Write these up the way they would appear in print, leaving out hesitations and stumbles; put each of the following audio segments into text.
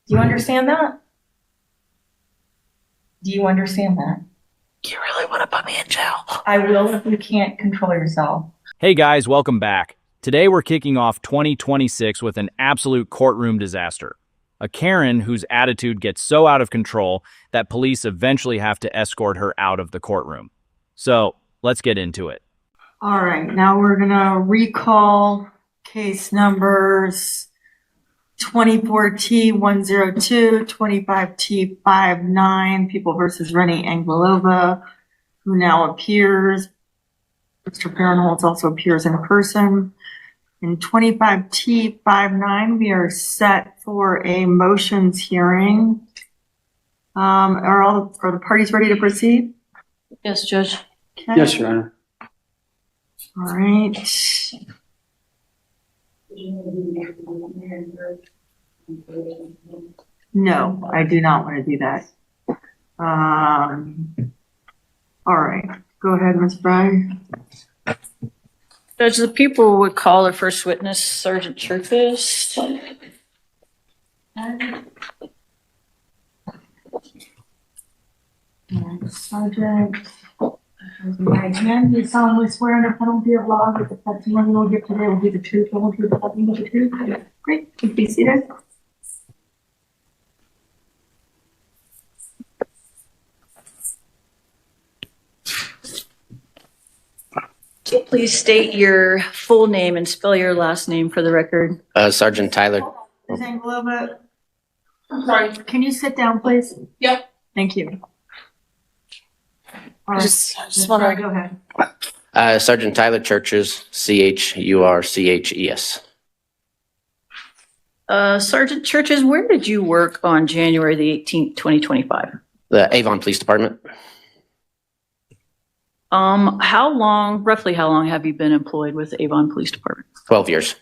Do you understand that? Do you understand that? You really want to put me in jail? I will if you can't control yourself. Hey guys, welcome back. Today we're kicking off 2026 with an absolute courtroom disaster. A Karen whose attitude gets so out of control that police eventually have to escort her out of the courtroom. So, let's get into it. All right, now we're gonna recall case numbers 24T102, 25T59, People versus Rennie Anglilova, who now appears. Mr. Farrenholtz also appears in person. In 25T59, we are set for a motions hearing. Are the parties ready to proceed? Yes, Judge. Okay. Yes, Your Honor. All right. No, I do not want to do that. All right, go ahead, Ms. Bragg. Judge, the people would call their first witness Sergeant Churchis. Sergeant. Again, you solemnly swear under penalty of law that the testimony you will give today will be the truth, the whole truth, and nothing but the truth. Great, please be seated. Please state your full name and spell your last name for the record. Sergeant Tyler. Ms. Anglilova, I'm sorry, can you sit down, please? Yep. Thank you. All right, Just Ms. want Bragg, to. go ahead. Sergeant Tyler Churches, Churches. Sergeant Churchis, where did you work on January the 18th, 2025? The Avon Police Department. Roughly how long have you been employed with the Avon Police Department? 12 years.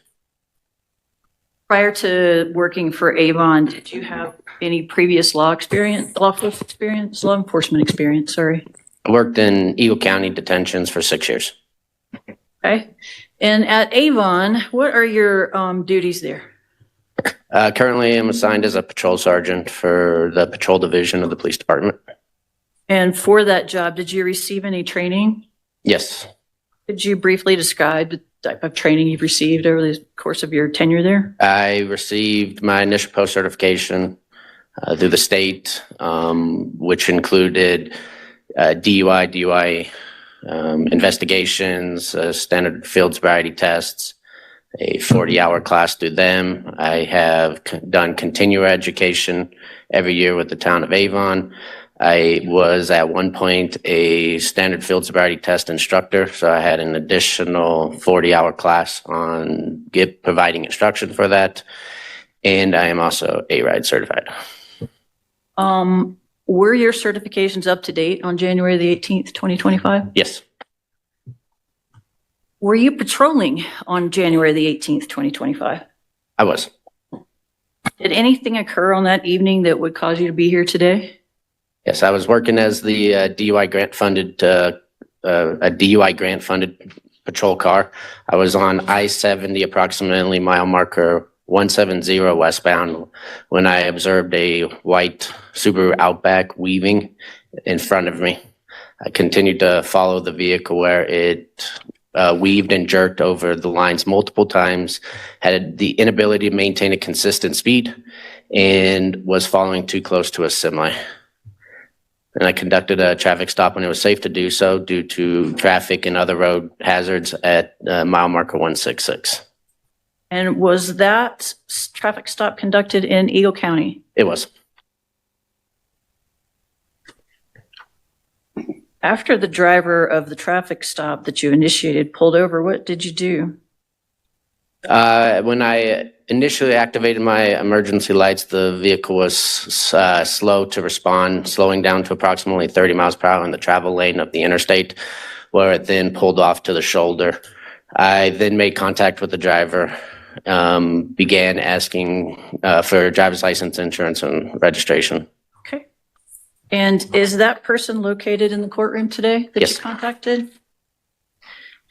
Prior to working for Avon, did you have any previous law enforcement experience, sorry? I worked in Eagle County detentions for 6 years. Okay. And at Avon, what are your duties there? Currently, I'm assigned as a patrol sergeant for the patrol division of the police department. And for that job, did you receive any training? Yes. Could you briefly describe the type of training you've received over the course of your tenure there? I received my initial post certification through the state, which included DUI investigations, standard field sobriety tests, a 40-hour class through them. I have done continuing education every year with the town of Avon. I was at one point a standard field sobriety test instructor, so I had an additional 40-hour class on providing instruction for that. And I am also A-RIDE certified. Were your certifications up to date on January the 18th, 2025? Yes. Were you patrolling on January the 18th, 2025? I was. Did anything occur on that evening that would cause you to be here today? Yes, I was working as the DUI grant funded patrol car. I was on I-70, approximately mile marker 170 westbound, when I observed a white Subaru Outback weaving in front of me. I continued to follow the vehicle where it weaved and jerked over the lines multiple times, had the inability to maintain a consistent speed, and was following too close to a semi. And I conducted a traffic stop when it was safe to do so due to traffic and other road hazards at mile marker 166. And was that traffic stop conducted in Eagle County? It was. After the driver of the traffic stop that you initiated pulled over, what did you do? When I initially activated my emergency lights, the vehicle was slow to respond, slowing down to approximately 30 miles per hour in the travel lane of the interstate, where it then pulled off to the shoulder. I then made contact with the driver, began asking for driver's license, insurance, and registration. Okay. And is that person located in the courtroom today that Yes. you contacted?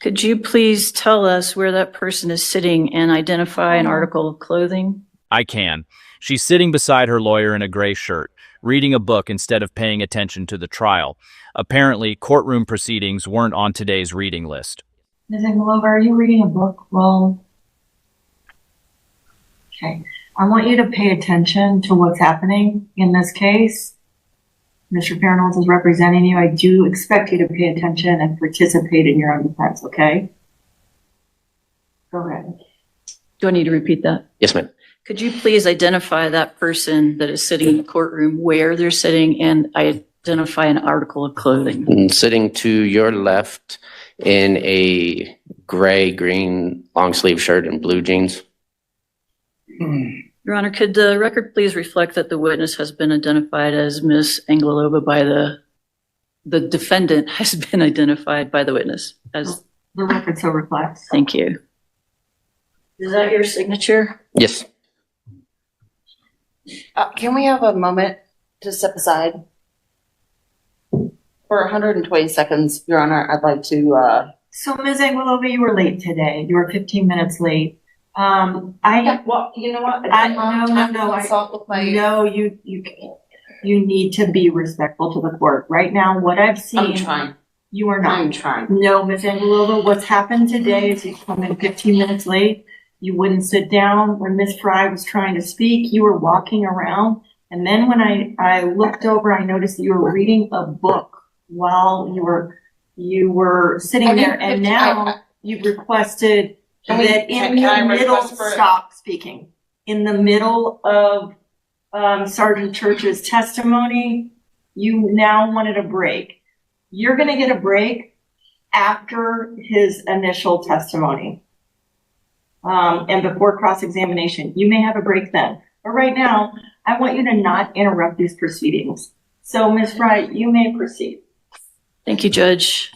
Could you please tell us where that person is sitting and identify an article of clothing? I can. She's sitting beside her lawyer in a gray shirt, reading a book instead of paying attention to the trial. Apparently, courtroom proceedings weren't on today's reading list. Ms. Engelova, are you reading a book? Well, okay. I want you to pay attention to what's happening in this case. Mr. Farnold is representing you. I do expect you to pay attention and participate in your own defense, okay? Go ahead. Do I need to repeat that? Yes, ma'am. Could you please identify that person that is sitting in the courtroom, where they're sitting, and identify an article of clothing? And sitting to your left in a gray-green long-sleeve shirt and blue jeans. Your Honor, could the record please reflect that the witness has been identified as Ms. Engelova by the defendant has been identified by the witness as, The record so reflects. thank you. Is that your signature? Yes. Can we have a moment to step aside? For 120 seconds, Your Honor, I'd like to, So, Ms. Engelova, you were late today. You were 15 minutes late. well, you know what? Consult with my. No, you need to be respectful to the court. Right now, what I've seen. I'm trying. You are not. I'm trying. No, Ms. Engelova, what's happened today is you come in 15 minutes late. You wouldn't sit down. When Ms. Fry was trying to speak, you were walking around. And then when I looked over, I noticed that you were reading a book while you were sitting there. And now you've requested that in the middle, stop speaking. In the middle of Sergeant Church's testimony, you now wanted a break. You're going to get a break after his initial testimony and before cross-examination. You may have a break then. But right now, I want you to not interrupt these proceedings. So, Ms. Fry, you may proceed. Thank you, Judge.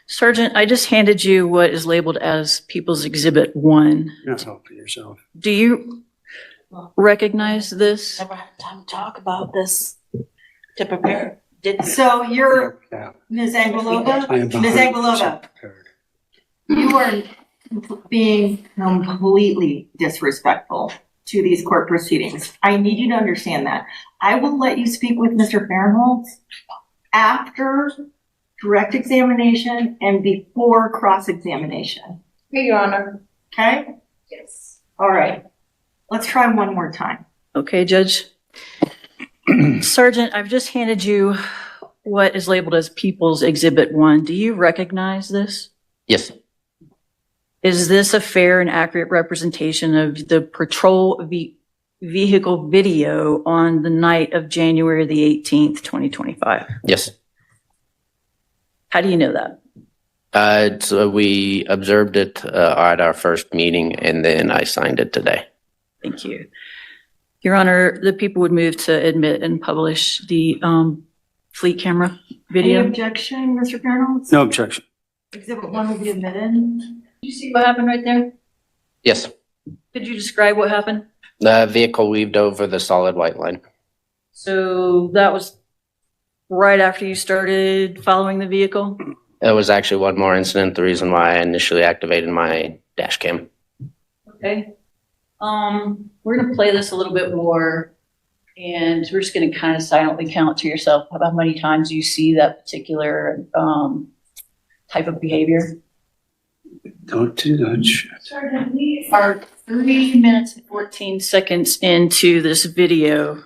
Sergeant, I just handed you what is labeled as People's Exhibit 1. That's all for yourself. Do you recognize this? Never had time to talk about this to prepare. So you're, Yeah. Ms. Engelova? I am Ms. 100% Engelova, prepared. you are being completely disrespectful to these court proceedings. I need you to understand that. I will let you speak with Mr. Farnholtz after direct examination and before cross-examination. Hey, Your Honor. Okay? Yes. All right. Let's try one more time. Okay, Judge. Sergeant, I've just handed you what is labeled as People's Exhibit 1. Do you recognize this? Yes. Is this a fair and accurate representation of the patrol vehicle video on the night of January the 18th, 2025? Yes. How do you know that? So we observed it at our first meeting, and then I signed it today. Thank you. Your Honor, the people would move to admit and publish the fleet camera Any video. objection, Mr. Farnholtz? No objection. Exhibit 1 will be admitted. Did you see what happened right there? Yes. Could you describe what happened? The vehicle weaved over the solid white line. So that was right after you started following the vehicle? It was actually one more incident, the reason why I initially activated my dash cam. Okay. We're gonna play this a little bit more, and we're just gonna kind of silently count to yourself how many times you see that particular type of behavior. Don't do that shit. Sergeant, we are 3 minutes and 14 seconds into this video.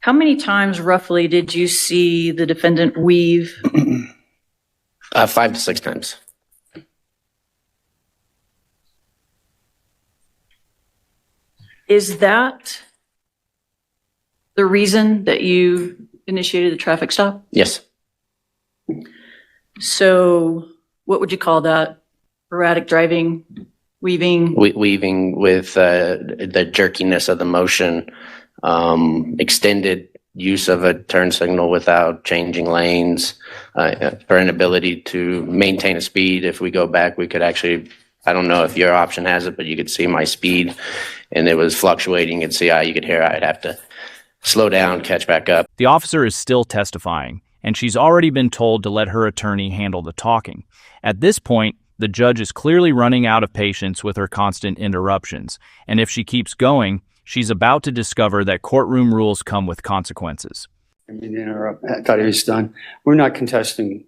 How many times roughly did you see the defendant weave? 5 to 6 times. Is that the reason that you initiated the traffic stop? Yes. So what would you call that? Erratic driving, weaving? Weaving with the jerkiness of the motion, extended use of a turn signal without changing lanes, for inability to maintain a speed. If we go back, we could actually, I don't know if your option has it, but you could see my speed and it was fluctuating. You could see how you could hear I'd have to slow down, catch back up. The officer is still testifying, and she's already been told to let her attorney handle the talking. At this point, the judge is clearly running out of patience with her constant interruptions, and if she keeps going, She's about to discover that courtroom rules come with consequences. I mean, interrupt. I thought he was done. We're not contesting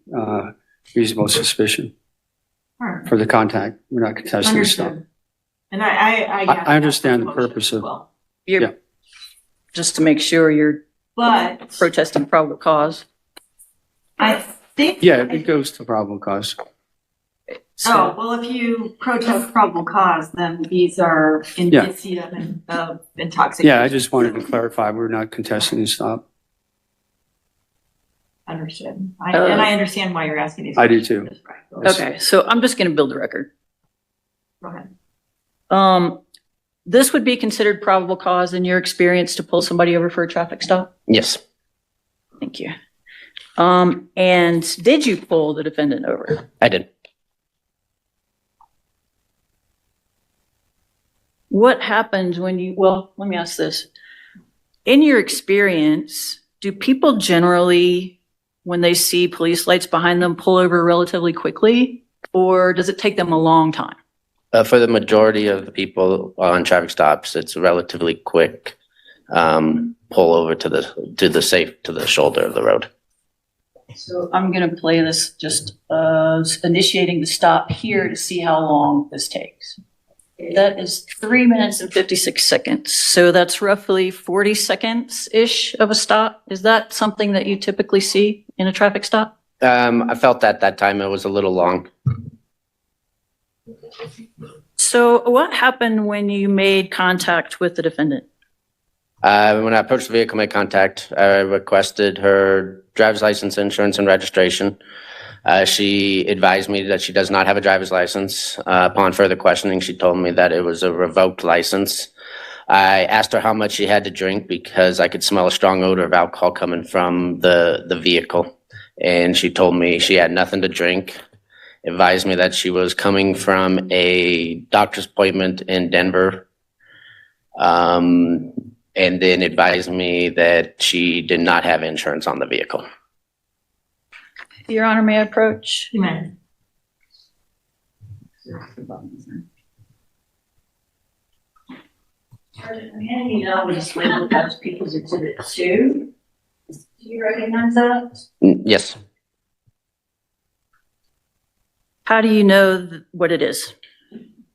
reasonable suspicion All right. for the contact. We're not contesting stuff. Understood. And I understand the purpose of- Well, Yeah. Just to make sure you're but protesting probable cause. I think. Yeah, it goes to probable cause. Oh, well, if you protest probable cause, then these are indicia of intoxication. Yeah, I just wanted to clarify, we're not contesting the stop. Understood. And I understand why you're asking these I do questions. too. Right. Okay, so I'm just going to build a record. Go ahead. This would be considered probable cause in your experience to pull somebody over for a traffic stop? Yes, Thank you. And did you pull the defendant over? I did. What happened when well, let me ask this. In your experience, do people generally, when they see police lights behind them, pull over relatively quickly? Or does it take them a long time? For the majority of the people on traffic stops, it's relatively quick. Pull over to the shoulder of the road. So I'm going to play this just initiating the stop here to see how long this takes. That is 3 minutes and 56 seconds. So that's roughly 40 seconds-ish of a stop. Is that something that you typically see in a traffic stop? I felt at that time it was a little long. So what happened when you made contact with the defendant? When I approached the vehicle, made contact, I requested her driver's license, insurance, and registration. She advised me that she does not have a driver's license. Upon further questioning, she told me that it was a revoked license. I asked her how much she had to drink because I could smell a strong odor of alcohol coming from the vehicle. And she told me she had nothing to drink. Advised me that she was coming from a doctor's appointment in Denver. And then advised me that she did not have insurance on the vehicle. Your Honor, may I approach? You may. I'm handing you out this label as People's Exhibit 2. Do you recognize that? Yes. How do you know what it is?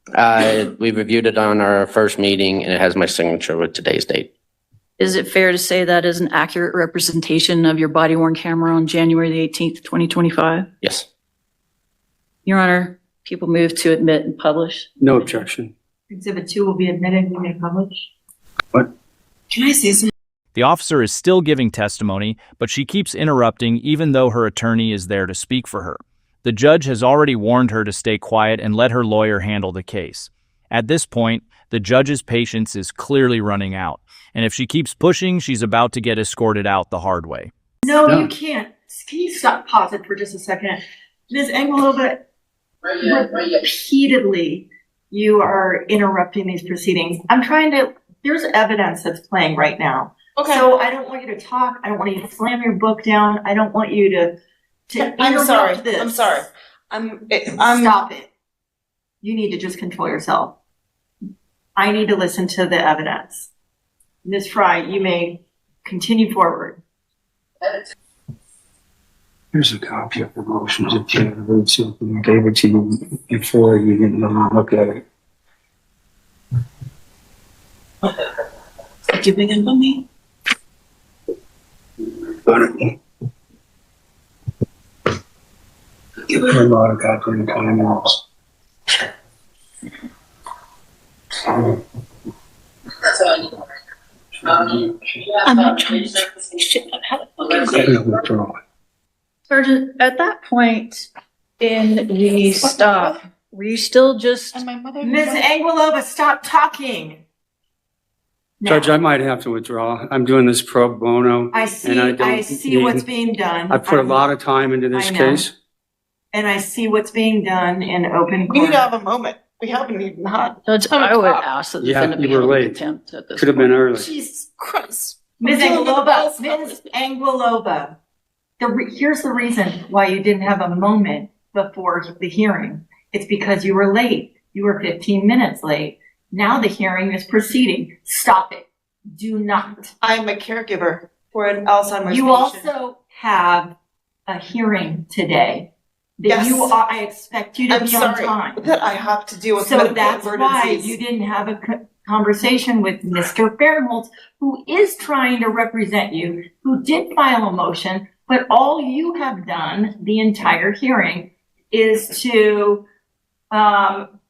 We reviewed it on our first meeting and it has my signature with today's date. Is it fair to say that is an accurate representation of your body-worn camera on January the 18th, 2025? Yes. Your Honor, people move to admit and publish. No objection. Exhibit 2 will be admitted. We may publish. What? Can I say something? The officer is still giving testimony, but she keeps interrupting even though her attorney is there to speak for her. The judge has already warned her to stay quiet and let her lawyer handle the case. At this point, the judge's patience is clearly running out, and if she keeps pushing, she's about to get escorted out the hard way. No, No. you can't. Can you stop, pause it for just a second? Ms. Engelova, repeatedly, you are interrupting these proceedings. There's evidence that's playing right now. Okay. So I don't want you to talk. I don't want you to slam your book down. I don't want you to I'm sorry. interrupt this. I'm sorry. I'm Stop it. You need to just control yourself. I need to listen to the evidence. Ms. Fry, you may continue forward. Here's a copy of the motions if you ever read something. I gave it to you before you didn't look at it. giving up on me. A lot of goddamn comments. That's all I need. I'm not trying to say shit. I'm having Withdraw. Sergeant, at that point in the stop, were you still just, And my mother. Ms. Anguilova, stop talking. Now, Judge, I might have to withdraw. I'm doing this pro bono. I see, and I don't I see need- what's being done. I put a lot of time into this I know. case. And I see what's being done in open We need court. to have a moment. We haven't even had. Judge, I would ask the Yeah, defendant you be were held in late. contempt at this Could have been point. early. Jesus Christ. Ms. I'm dealing with the Anguilova, bells. Ms. Anguilova, here's the reason why you didn't have a moment before the hearing. It's because you were late. You were 15 minutes late. Now the hearing is proceeding. Stop it. Do not. I'm a caregiver for an Alzheimer's You patient. also have a hearing today. That Yes. you are, I expect you to I'm be on sorry time. that I have to deal with So medical that's why emergencies. you didn't have a conversation with Mr. Fahrenholtz, who is trying to represent you, who did file a motion, but all you have done the entire hearing is to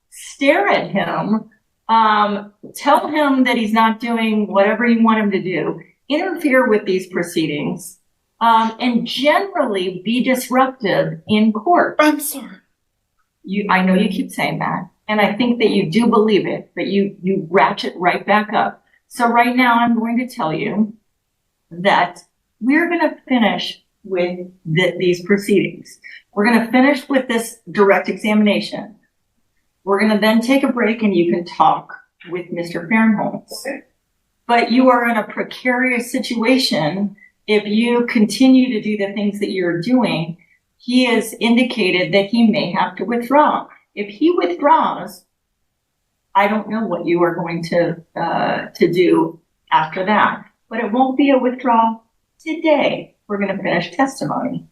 stare at him, tell him that he's not doing whatever you want him to do, interfere with these proceedings, and generally be disruptive in court. I'm sorry. I know you keep saying that, and I think that you do believe it, but you ratchet right back up. So right now I'm going to tell you that we're going to finish with these proceedings. We're going to finish with this direct examination. We're going to then take a break and you can talk with Mr. Fahrenholtz. Okay. But you are in a precarious situation if you continue to do the things that you're doing. He has indicated that he may have to withdraw. If he withdraws, I don't know what you are going to do after that, but it won't be a withdrawal today. We're going to finish testimony.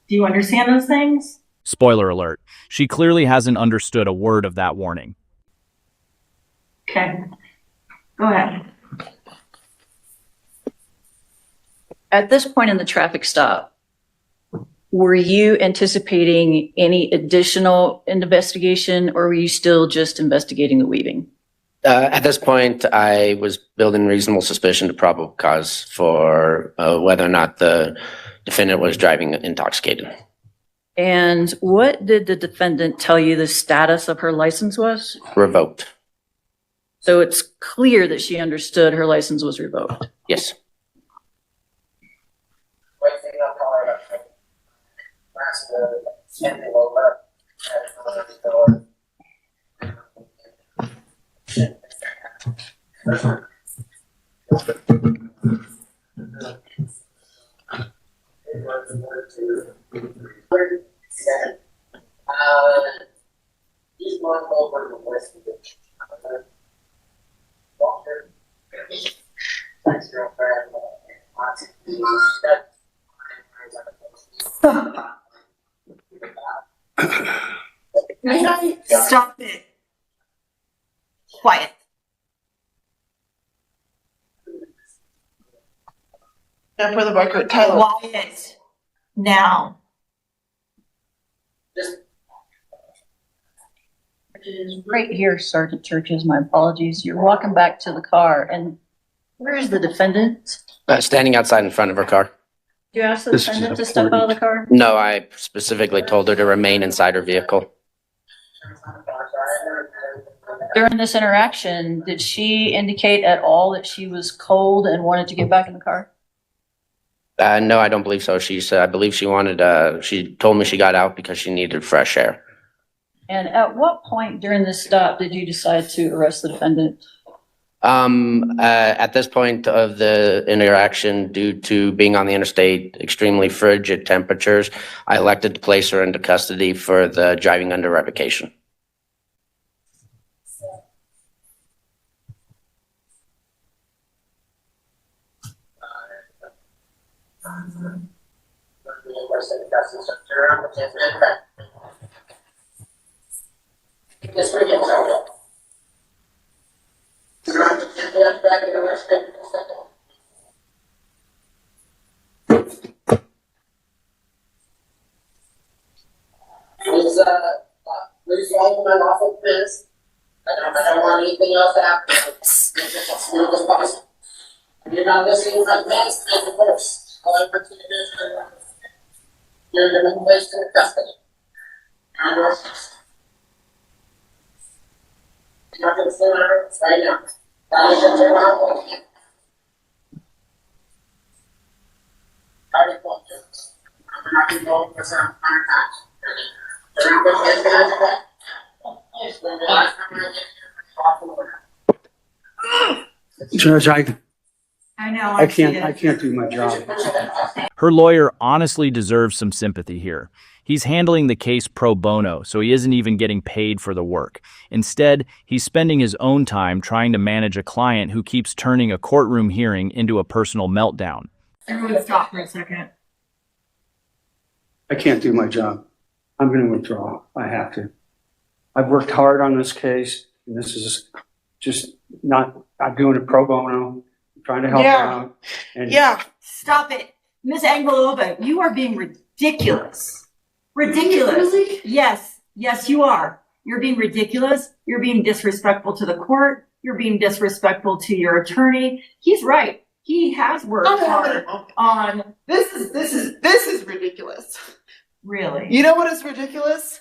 Do you understand those things? Spoiler alert, she clearly hasn't understood a word of that warning. Okay. Go ahead. At this point in the traffic stop, were you anticipating any additional investigation, or were you still just investigating the weaving? At this point, I was building reasonable suspicion to probable cause for whether or not the defendant was driving intoxicated. And what did the defendant tell you the status of her license was? Revoked. So it's clear that she understood her license was revoked. Yes. He's going over the West Beach. Walker. Thanks, girlfriend. Stop it. Quiet. And for the record, Tyler. Quiet. Now. Right here, Sergeant Churches, my apologies. You're walking back to the car, and where is the defendant? Standing outside in front of her car. Did you ask the This is defendant to step out of the car? No, I specifically told her to remain inside her vehicle. During this interaction, did she indicate at all that she was cold and wanted to get back in the car? No, I don't believe so. I believe she wanted, she told me she got out because she needed fresh air. And at what point during this stop did you decide to arrest the defendant? At this point of the interaction, due to being on the interstate, extremely frigid temperatures, I elected to place her into custody for the driving under revocation. Please follow my lawful business. I don't want anything else to happen. As smooth as possible. If you're not listening, my best, make it worse. All I want you to do is you're going to be placed in custody. And you're not going to sit on her right now. That is what you're not going to do. I report you. I'm not going to go for some other times. You're not going to get out of that. When the last time I get you, Judge, I know, I see can't, it. I can't do my job. Her lawyer honestly deserves some sympathy here. He's handling the case pro bono, so he isn't even getting paid for the work. Instead, he's spending his own time trying to manage a client who keeps turning a courtroom hearing into a personal meltdown. Everyone stop for a second. I can't do my job. I'm gonna withdraw. I have to. I've worked hard on this case, and this is just not, I'm doing it pro bono, trying to help Yeah. out. And Yeah, Stop it. Ms. Angelova, you are being ridiculous. Ridiculous. Really? Yes, yes, you are. You're being ridiculous. You're being disrespectful to the court. You're being disrespectful to your attorney. He's right. He has worked hard on, this is ridiculous. really. You know what is ridiculous?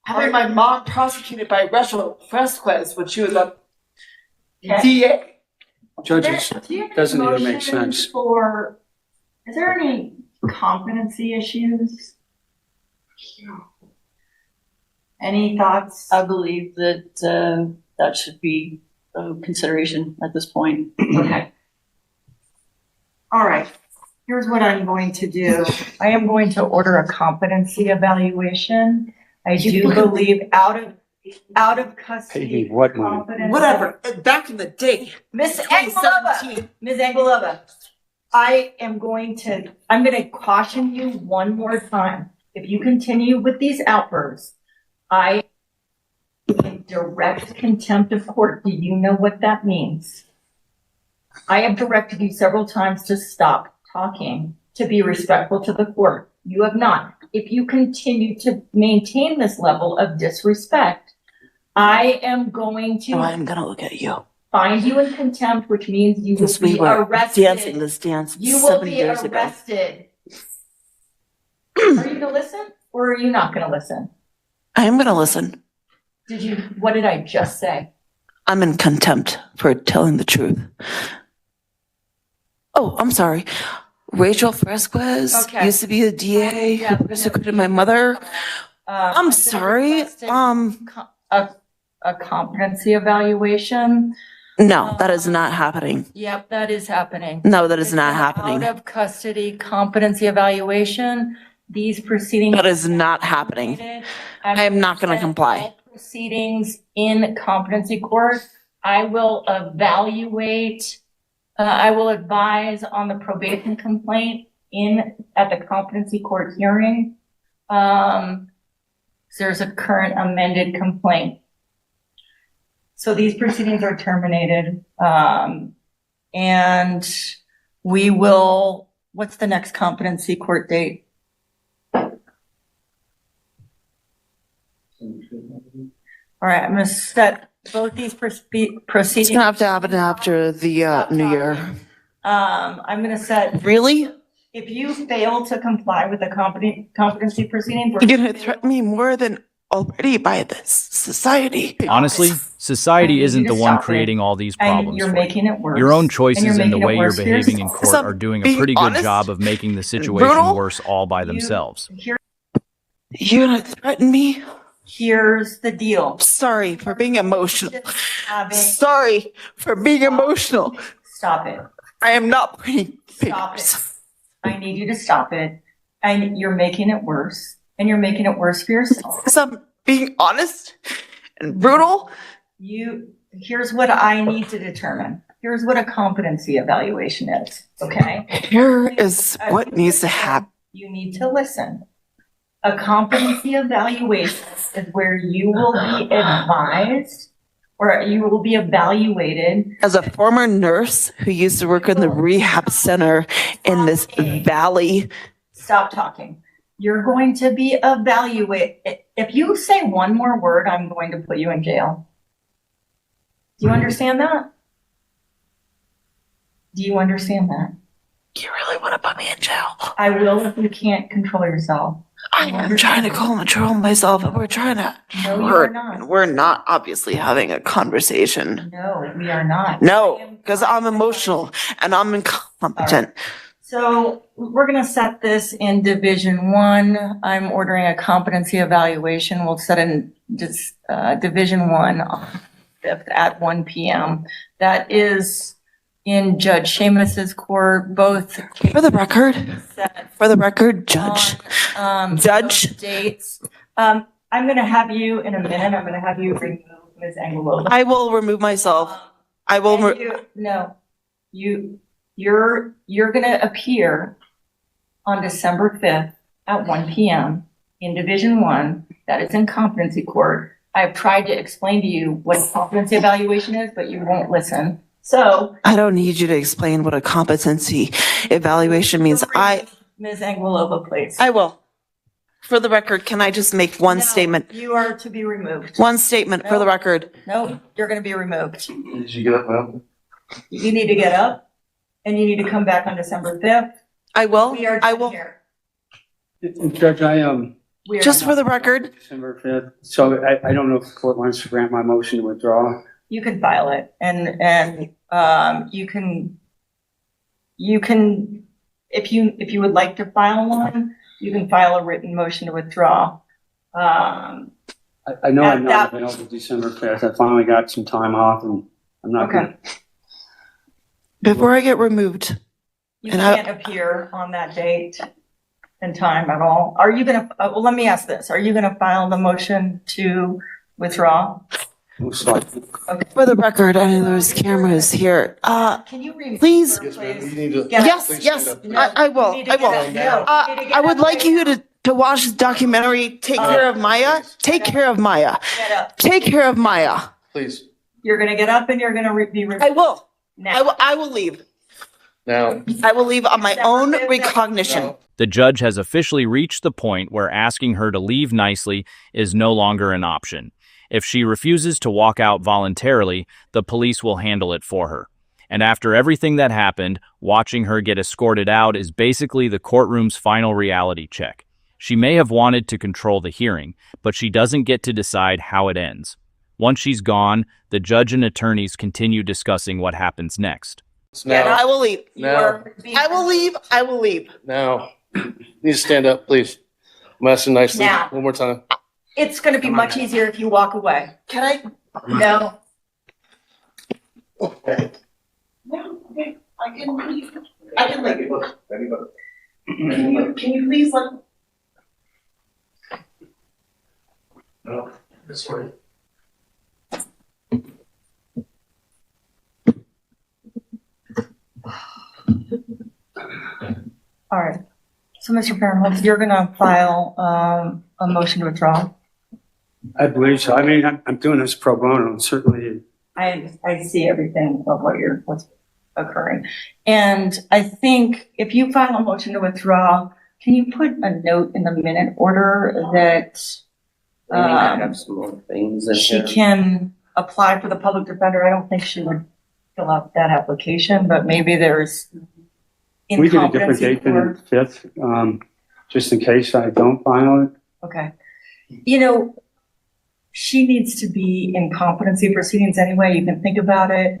Having my mom prosecuted by Rachel Fresquez when she was a DA. judges, Do you have any doesn't even make motions sense. For, is there any competency issues? Any thoughts? I believe that that should be a consideration at this point. Okay. All right. Here's what I'm going to do. I am going to order a competency evaluation. I do believe out of Pay custody. me what money? competency- Whatever, back in the day. Miss Angelova, 2017. Ms. Angelova, I'm going to caution you one more time. If you continue with these outbursts, I in direct contempt of court. Do you know what that means? I have directed you several times to stop talking, to be respectful to the court. You have not. If you continue to maintain this level of disrespect, I am going to I'm gonna look at you. find you in contempt, which means you will Because we be were arrested. dancing this dance You will 7 be years ago. arrested. Are you gonna listen or are you not gonna listen? I am gonna listen. What did I just say? I'm in contempt for telling the truth. Oh, I'm sorry. Rachel Fresquez Okay. used to be a DA Yeah, who persecuted my mother. I'm gonna sorry. request a competency evaluation. No, that is not happening. Yep, that is happening. No, that is It's not an happening. Out of custody competency evaluation. These proceedings. That is not happening. I am not gonna comply. All proceedings in competency court. I will evaluate, I will advise on the probation complaint at the competency court hearing. There's a current amended complaint. So these proceedings are terminated. And we will, what's the next competency court date? All right, I'm gonna set both these It's proceedings. gonna have to happen after the new year. I'm gonna set, Really? if you fail to comply with the competency proceedings. we're You're gonna threaten me more than already by this society. Honestly, society I need isn't you the to one stop it. creating all these And problems you're for you. making it worse. Your own And choices you're and the making it way you're worse for behaving in yourself. court Some are doing a being pretty good honest job of making the situation brutal. worse all by themselves. You're gonna threaten me? Here's the deal. Sorry for being emotional. Have it- Sorry for being emotional. Stop it. I am not putting Stop papers. it. I need you to stop it. And you're making it worse. And you're making it worse for yourself. Because I'm being honest and brutal. Here's what I need to determine. Here's what a competency evaluation is, okay? Here is what needs to happen. You need to listen. A competency evaluation is where you will be advised or you will be evaluated. As a former nurse who used to work in the rehab center in this valley, Stop talking. You're going to be evaluated. If you say one more word, I'm going to put you in jail. Do you understand that? Do you understand that? you really want to put me in jail. I will if you can't control yourself. I am trying to control myself, and we're trying to. No, you are not. We're not obviously having a conversation. No, we are not. No, because I'm emotional and I'm incompetent. So we're going to set this in Division 1. I'm ordering a competency evaluation. We'll set in Division 1 on 5th at 1 p.m. That is in Judge Seamus's court, both For the record, set Judge. on, Judge. dates. I'm gonna have you in a minute, I'm gonna have you remove Ms. Angelova. I will remove myself. I will, No, you're gonna appear on December 5th at 1 PM in Division 1, that is in competency court. I've tried to explain to you what competency evaluation is, but you won't listen. So. I don't need you to explain what a competency evaluation means. Ms. Angelova, please. I will. For the record, can I just make one No, statement? You are to be removed. One statement for the record. No, you're gonna be removed. Did you get up, well? You need to get up and you need to come back on December 5th. I will. We are I done will. here. Judge, We are Just done. for the record, December 5th, so I don't know if the court wants to grant my motion to withdraw. You can file it and you can, if you would like to file one, you can file a written motion to withdraw. I know At I'm that- not available December 5th. I finally got some time off and I'm not Okay. gonna. before I get removed, You And I- can't appear on that date and time at all. Are you gonna, well, let me ask this. Are you gonna file the motion to withdraw? Most likely. for the record, I know there's cameras here. Can you read? Please. Please. Yes, I will. I will. I would like you to watch this documentary, Take Care of Maya. Take care of Maya. Get up. Take care of Maya. Please, You're gonna get up and you're gonna be removed. I will. Now. I will leave. now, I will leave on my own recognition. now, The judge has officially reached the point where asking her to leave nicely is no longer an option. If she refuses to walk out voluntarily, the police will handle it for her. And after everything that happened, watching her get escorted out is basically the courtroom's final reality check. She may have wanted to control the hearing, but she doesn't get to decide how it ends. Once she's gone, the judge and attorneys continue discussing what happens next. now, I will leave. now, I will leave. I will leave. now, you need to stand up, please. I'm asking nicely, Now. one more time. It's gonna be much easier if you walk away. Can I? No. Okay. No, okay. I can leave. I can leave. Can you please let? No, this way. All right. So, Mr. Farrenholtz, you're gonna file, a motion to withdraw. I believe so. I mean, I'm doing this pro bono and certainly. I see everything of what's occurring. And I think if you file a motion to withdraw, can you put a note in the minute order that I have some more things in she here. can apply for the public defender? I don't think she would fill out that application, but maybe there's We get a different incompetency date than for, the 5th, just in case I don't file it. okay. You know, she needs to be in competency proceedings anyway. You can think about it.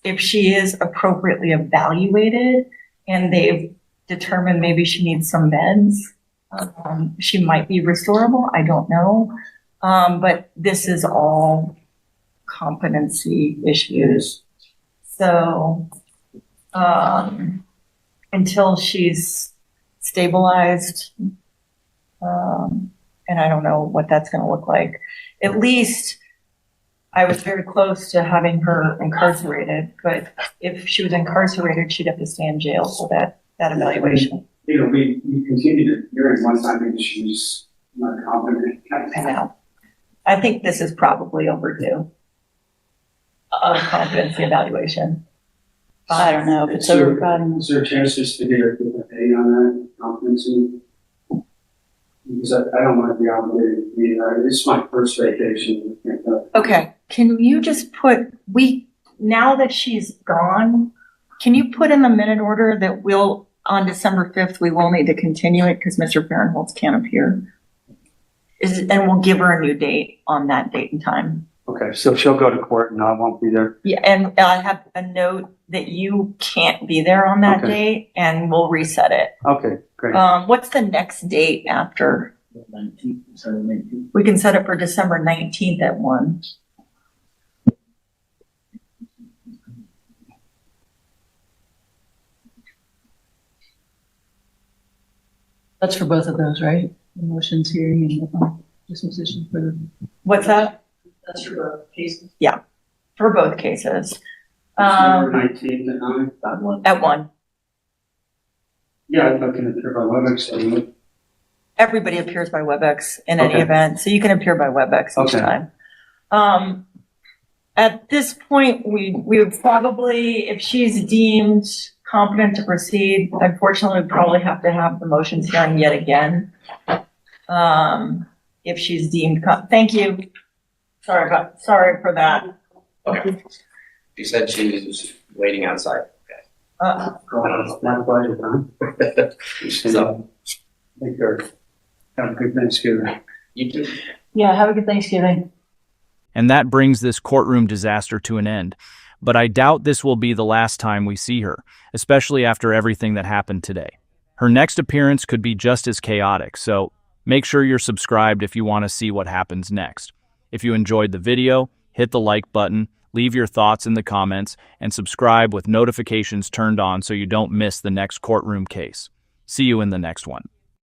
If she is appropriately evaluated and they've determined maybe she needs some meds, she might be restorable. I don't know. But this is all competency issues. So, until she's stabilized, and I don't know what that's going to look like. At least I was very close to having her incarcerated, but if she was incarcerated, she'd have to stay in jail for that evaluation. You know, we continued the hearing once I think she's not competent. I know. I think this is probably overdue. A competency evaluation. I don't know if it's Is there- overcrowding. Is there a chance just to get a date on that competency? Because I don't want to be obligated. This is my first vacation. Okay, can you just put, now that she's gone, can you put in the minute order that we'll, on December 5th, we will need to continue it because Mr. Farrenholtz can't appear? And we'll give her a new date on that date and time. Okay, so she'll go to court and I won't be there. Yeah, and I have a note that you can't be there on that Okay. date and we'll reset it. Okay, great. What's the next date after? We can set it for December 19th at 1. That's for both of those, right? The motions, hearing, and disposition for the. What's that? That's for both cases. For both cases. December 19th at 9. At 1. Yeah, I'm looking at their WebEx. So Everybody appears by WebEx in any Okay. event, so you can appear by WebEx each Okay. time. At this point, we would probably, if she's deemed competent to proceed, unfortunately, we'd probably have to have the motions hearing yet again. If she's deemed, thank you. Sorry for that. Okay. She said she was waiting outside. Uh, not quite at time. So- Take care. Have a good Thanksgiving. You too. Yeah, have a good Thanksgiving. And that brings this courtroom disaster to an end. But I doubt this will be the last time we see her, especially after everything that happened today. Her next appearance could be just as chaotic, so make sure you're subscribed if you want to see what happens next. If you enjoyed the video, hit the like button, leave your thoughts in the comments, and subscribe with notifications turned on so you don't miss the next courtroom case. See you in the next one.